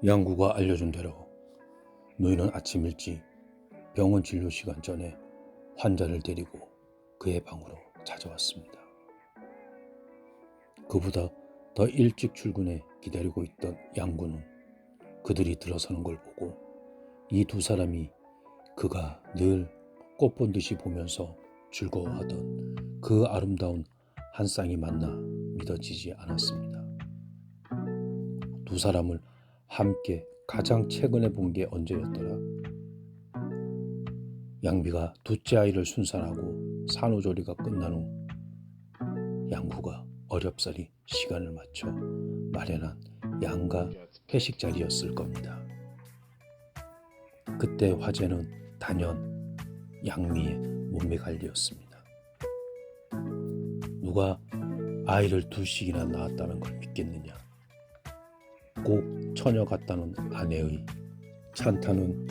양구가 알려준 대로 노인은 아침 일찍 병원 진료 시간 전에 환자를 데리고 그의 방으로 찾아왔습니다. 그보다 더 일찍 출근해 기다리고 있던 양구는 그들이 들어서는 걸 보고 이 두 사람이 그가 늘 꽃본 듯이 보면서 즐거워하던 그 아름다운 한 쌍이 맞나 믿어지지 않았습니다. 두 사람을 함께 가장 최근에 본 게 언제였더라? 양비가 둘째 아이를 순산하고 산후조리가 끝난 후 양구가 어렵사리 시간을 맞춰 마련한 양가 회식 자리였을 겁니다. 그때 화제는 단연 양미의 몸매 관리였습니다. 누가 아이를 둘씩이나 낳았다는 걸 믿겠느냐? 꼭 처녀 같다는 아내의 찬탄은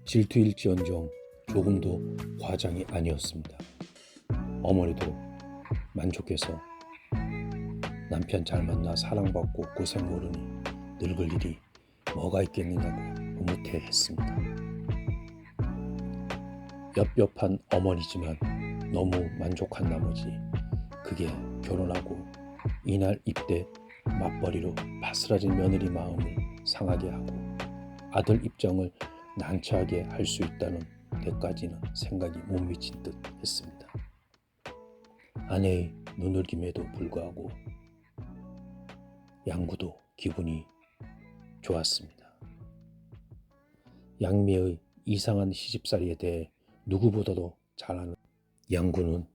질투일지언정 조금도 과장이 아니었습니다. 어머니도 만족해서 남편 잘 만나 사랑받고 고생 모르니 늙을 일이 뭐가 있겠느냐고 흐뭇해했습니다. 엽엽한 어머니지만 너무 만족한 나머지 그게 결혼하고 이날 입대 맞벌이로 바스라진 며느리 마음을 상하게 하고 아들 입장을 난처하게 할 수 있다는 데까지는 생각이 못 미친 듯 했습니다. 아내의 눈을김에도 불구하고 양구도 기분이 좋았습니다. 양미의 이상한 시집살이에 대해 누구보다도 잘 아는 양구는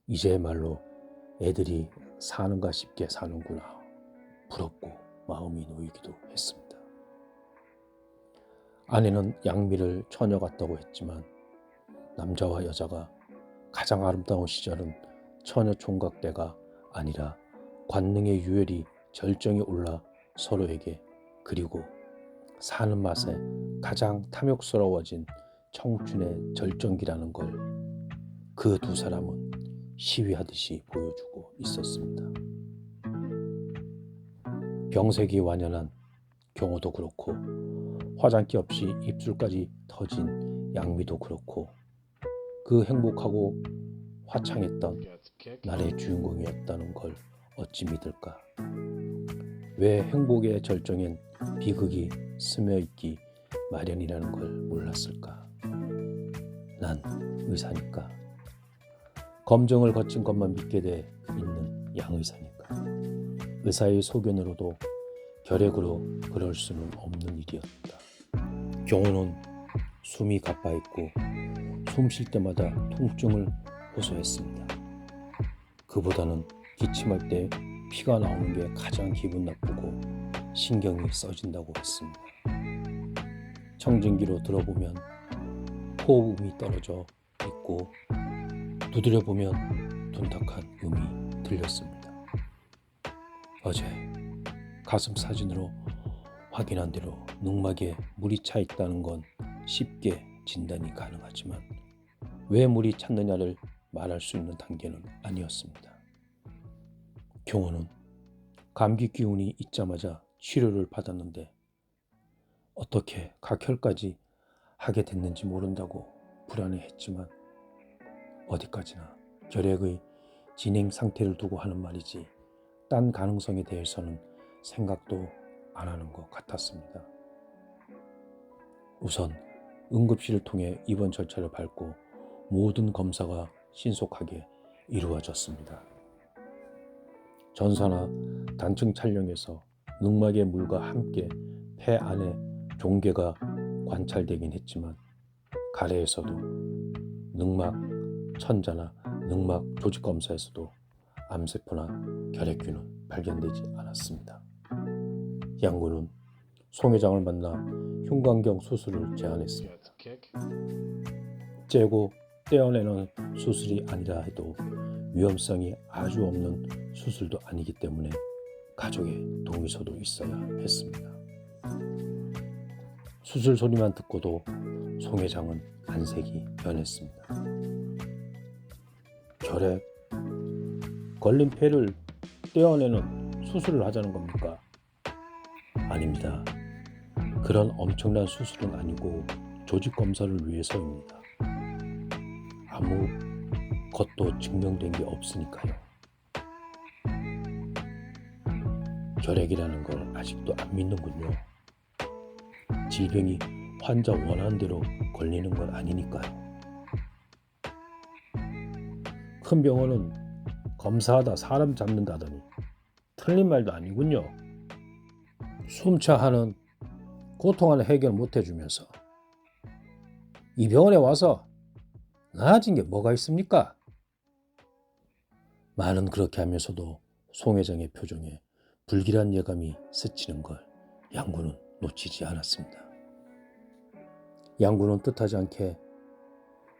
이제말로 애들이 사는가 싶게 사는구나 부럽고 마음이 놓이기도 했습니다. 아내는 양미를 처녀 같다고 했지만 남자와 여자가 가장 아름다운 시절은 처녀 총각 때가 아니라 관능의 유혈이 절정에 올라 서로에게 그리고 사는 맛에 가장 탐욕스러워진 청춘의 절정기라는 걸 그 두 사람은 시위하듯이 보여주고 있었습니다. 병색이 완연한 경호도 그렇고 화장기 없이 입술까지 터진 양미도 그렇고 그 행복하고 화창했던 날의 주인공이었다는 걸 어찌 믿을까? 왜 행복의 절정엔 비극이 스며있기 마련이라는 걸 몰랐을까? 난 의사니까. 검증을 거친 것만 믿게 돼 있는 양의사니까. 의사의 소견으로도 결핵으로 그럴 수는 없는 일이었다. 경호는 숨이 가빠있고 숨 쉴 때마다 통증을 호소했습니다. 그보다는 기침할 때 피가 나오는 게 가장 기분 나쁘고 신경이 써진다고 했습니다. 청진기로 들어보면 호흡음이 떨어져 있고 두드려보면 둔탁한 음이 들렸습니다. 어제 가슴 사진으로 확인한 대로 늑막에 물이 차 있다는 건 쉽게 진단이 가능하지만 왜 물이 찼느냐를 말할 수 있는 단계는 아니었습니다. 경호는 감기 기운이 있자마자 치료를 받았는데 어떻게 각혈까지 하게 됐는지 모른다고 불안해했지만 어디까지나 결핵의 진행 상태를 두고 하는 말이지 딴 가능성에 대해서는 생각도 안 하는 것 같았습니다. 우선 응급실을 통해 입원 절차를 밟고 모든 검사가 신속하게 이루어졌습니다. 전사나 단층 촬영에서 늑막의 물과 함께 폐 안에 종괴가 관찰되긴 했지만 가래에서도 늑막 천자나 늑막 조직 검사에서도 암세포나 결핵균은 발견되지 않았습니다. 양구는 송 회장을 만나 흉곽경 수술을 제안했습니다. 째고 떼어내는 수술이 아니라 해도 위험성이 아주 없는 수술도 아니기 때문에 가족의 동의서도 있어야 했습니다. 수술 소리만 듣고도 송 회장은 안색이 변했습니다. 결핵, 걸린 폐를 떼어내는 수술을 하자는 겁니까? 아닙니다. 그런 엄청난 수술은 아니고 조직 검사를 위해서입니다. 아무 것도 증명된 게 없으니까요. 결핵이라는 걸 아직도 안 믿는군요. 질병이 환자 원하는 대로 걸리는 건 아니니까요. 큰 병원은 검사하다 사람 잡는다더니 틀린 말도 아니군요. 숨차하는 고통을 해결 못 해주면서 이 병원에 와서 나아진 게 뭐가 있습니까? 말은 그렇게 하면서도 송 회장의 표정에 불길한 예감이 스치는 걸 양군은 놓치지 않았습니다. 양군은 뜻하지 않게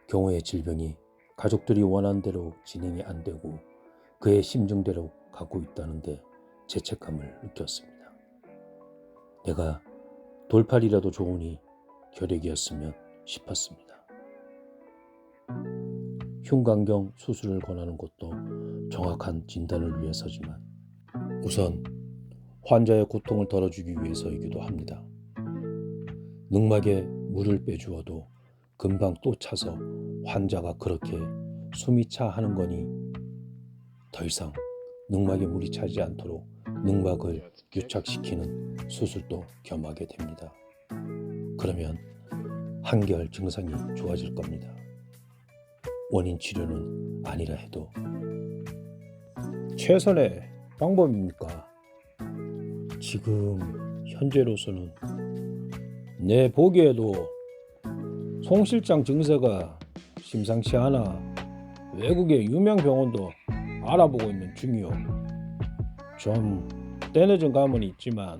경호의 질병이 가족들이 원하는 대로 진행이 안 되고 그의 심정대로 가고 있다는데 죄책감을 느꼈습니다. 내가 돌팔이라도 좋으니 결핵이었으면 싶었습니다. 흉곽경 수술을 권하는 것도 정확한 진단을 위해서지만 우선 환자의 고통을 덜어주기 위해서이기도 합니다. 늑막에 물을 빼주어도 금방 또 차서 환자가 그렇게 숨이 차 하는 거니 더 이상 늑막에 물이 차지 않도록 늑막을 유착시키는 수술도 겸하게 됩니다. 그러면 한결 증상이 좋아질 겁니다. 원인 치료는 아니라 해도 최선의 방법입니까? 지금 현재로서는 내 보기에도 송 실장 증세가 심상치 않아 외국의 유명 병원도 알아보고 있는 중이요. 좀 때늦은 감은 있지만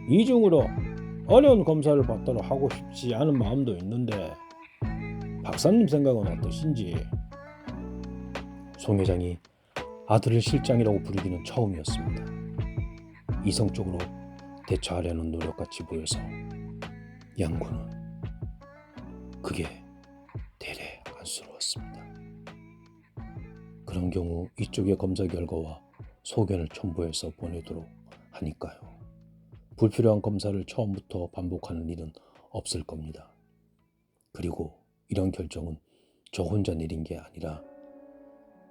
이중으로 어려운 검사를 받도록 하고 싶지 않은 마음도 있는데 박사님 생각은 어떠신지? 송 회장이 아들을 실장이라고 부르기는 처음이었습니다. 이성적으로 대처하려는 노력같이 보여서 양군은 그게 대래 안쓰러웠습니다. 그런 경우 이쪽의 검사 결과와 소견을 첨부해서 보내도록 하니까요. 불필요한 검사를 처음부터 반복하는 일은 없을 겁니다. 그리고 이런 결정은 저 혼자 내린 게 아니라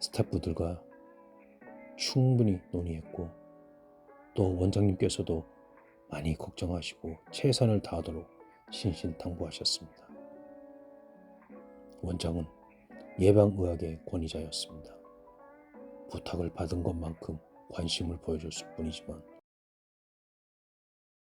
스태프들과 충분히 논의했고 또 원장님께서도 많이 걱정하시고 최선을 다하도록 신신당부하셨습니다. 원장은 예방의학의 권위자였습니다. 부탁을 받은 것만큼 관심을 보여줬을 뿐이지만